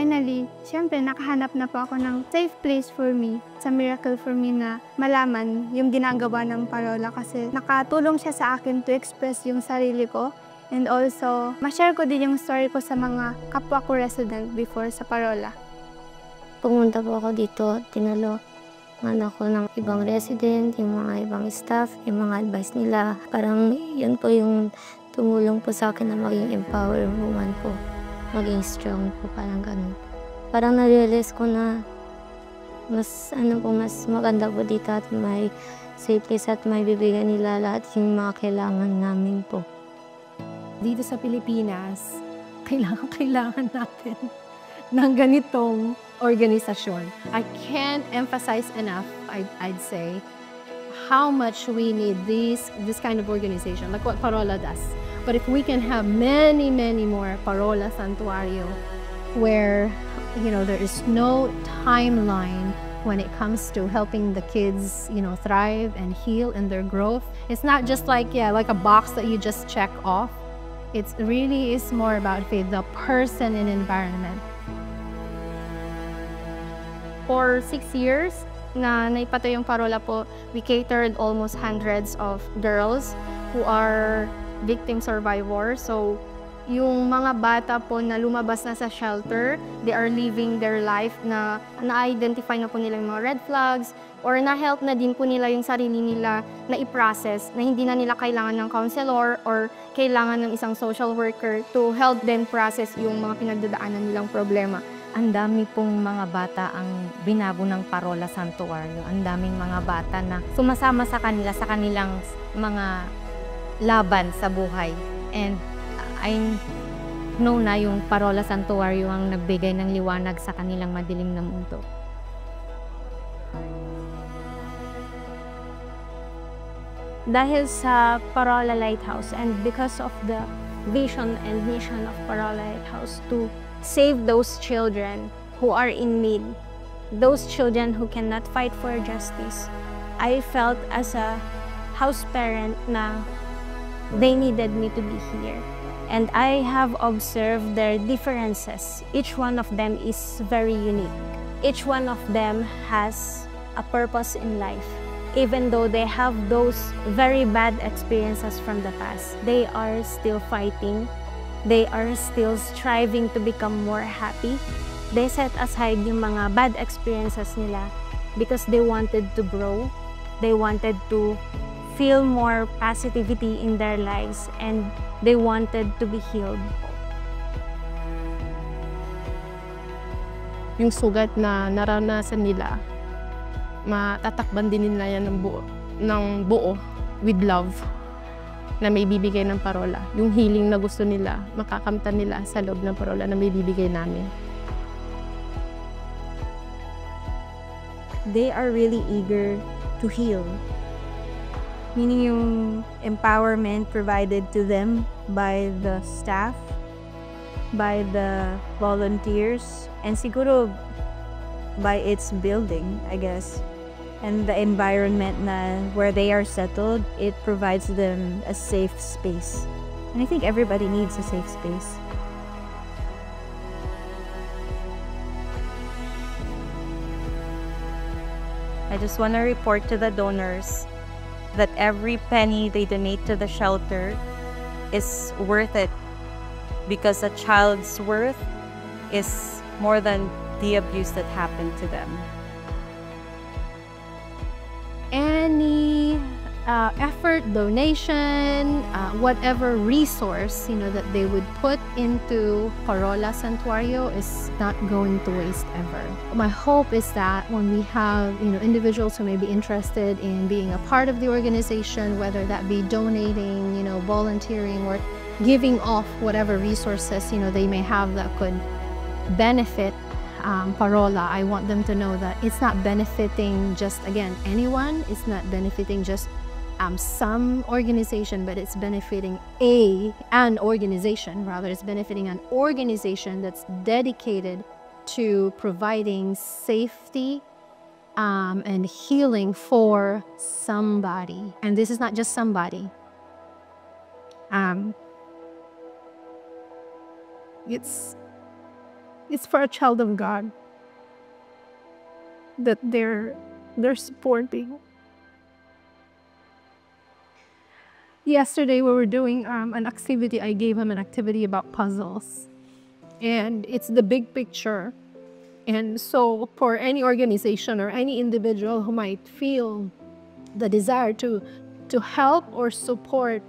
finally, syempre nakahanap na po ako ng safe place for me. It's a miracle for me na malaman yung ginagawa ng Parola kasi nakatulong siya sa akin to express yung sarili ko. And also, ma-share ko din yung story ko sa mga kapwa ko resident before sa Parola. Pumunta po ako dito, tinulungan ako ng ibang resident, yung mga ibang staff, yung mga advice nila. Parang yun po yung tumulong po sa akin na maging empowered woman po. Maging strong po, parang ganun. Parang na-realize ko na mas maganda po dito at may safe place at may bibigyan nila lahat yung mga kailangan namin po. Dito sa Pilipinas, kailangan natin ng ganitong organisasyon. I can't emphasize enough, I'd say, how much we need this kind of organization, like what Parola does. But if we can have many more Parola Santuario where, there is no timeline when it comes to helping the kids, thrive and heal in their growth. It's not just like a box that you just check off. It really is more about the person and environment. For 6 years na naipatoy yung Parola po, we catered almost hundreds of girls who are victim survivors. So, yung mga bata po na lumabas na sa shelter, they are living their life na na-identify na po nila yung mga red flags or na-help na din po nila yung sarili nila na i-process na hindi na nila kailangan ng counselor or kailangan ng isang social worker to help them process yung mga pinagdadaanan nilang problema. Ang dami pong mga bata ang binabo ng Parola Santuario. Ang daming mga bata na sumasama sa kanila sa kanilang mga laban sa buhay. And I know na yung Parola Santuario ang nagbigay ng liwanag sa kanilang madilim na mundo. Dahil sa Parola Lighthouse and because of the vision and mission of Parola Lighthouse to save those children who are in need, those children who cannot fight for justice, I felt as a house parent na they needed me to be here. And I have observed their differences. Each one of them is very unique. Each one of them has a purpose in life. Even though they have those very bad experiences from the past, they are still fighting. They are still striving to become more happy. They set aside yung mga bad experiences nila because they wanted to grow. They wanted to feel more positivity in their lives and they wanted to be healed. Yung sugat na naranasan nila, matatakban din nila yan ng buo with love na may bibigay ng Parola. Yung healing na gusto nila, makakamtan nila sa loob ng Parola na may bibigay namin. They are really eager to heal. Meaning yung empowerment provided to them by the staff, by the volunteers, and siguro by its building, I guess. And the environment where they are settled, it provides them a safe space. And I think everybody needs a safe space. I just want to report to the donors that every penny they donate to the shelter is worth it because a child's worth is more than the abuse that happened to them. Any effort, donation, whatever resource that they would put into Parola Santuario is not going to waste ever. My hope is that when we have individuals who may be interested in being a part of the organization, whether that be donating, volunteering, or giving off whatever resources they may have that could benefit Parola, I want them to know that it's not benefiting just, again, anyone. It's not benefiting just some organization, but it's benefiting an organization, rather. It's benefiting an organization that's dedicated to providing safety and healing for somebody. And this is not just somebody. it's for a child of God that they're supporting. Yesterday we were doing an activity. I gave him an activity about puzzles, and it's the big picture. And so for any organization or any individual who might feel the desire to help or support,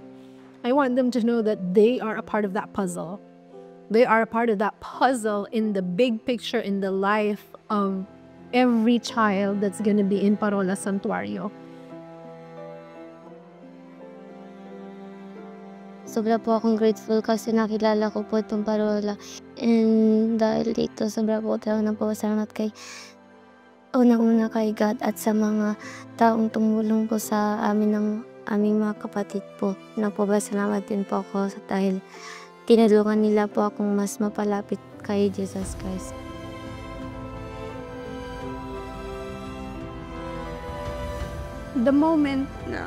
I want them to know that they are a part of that puzzle. They are a part of that puzzle in the big picture, in the life of every child that's going to be in Parola Santuario. Sobra po akong grateful kasi nakilala ko po itong Parola. And dahil dito, sobra po talaga napapasalamat kay unang-una kay God at sa mga taong tumulong po sa amin ng aming mga kapatid po. Napapasalamat din po ako dahil tinulungan nila po akong mas mapalapit kay Jesus Christ. The moment na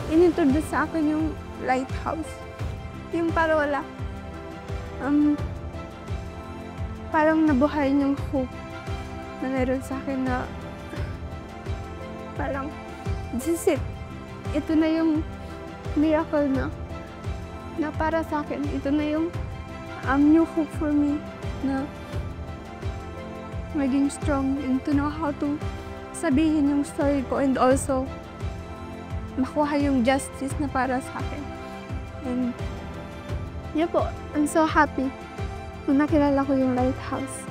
inintroduce sa akin yung lighthouse, yung Parola, parang nabuhay yung hope na meron sa akin na parang, this is it. Ito na yung miracle na para sa akin. Ito na yung new hope for me na maging strong and to know how to sabihin yung story ko and also makuha yung justice na para sa akin. And yeah po, I'm so happy nung nakilala ko yung lighthouse.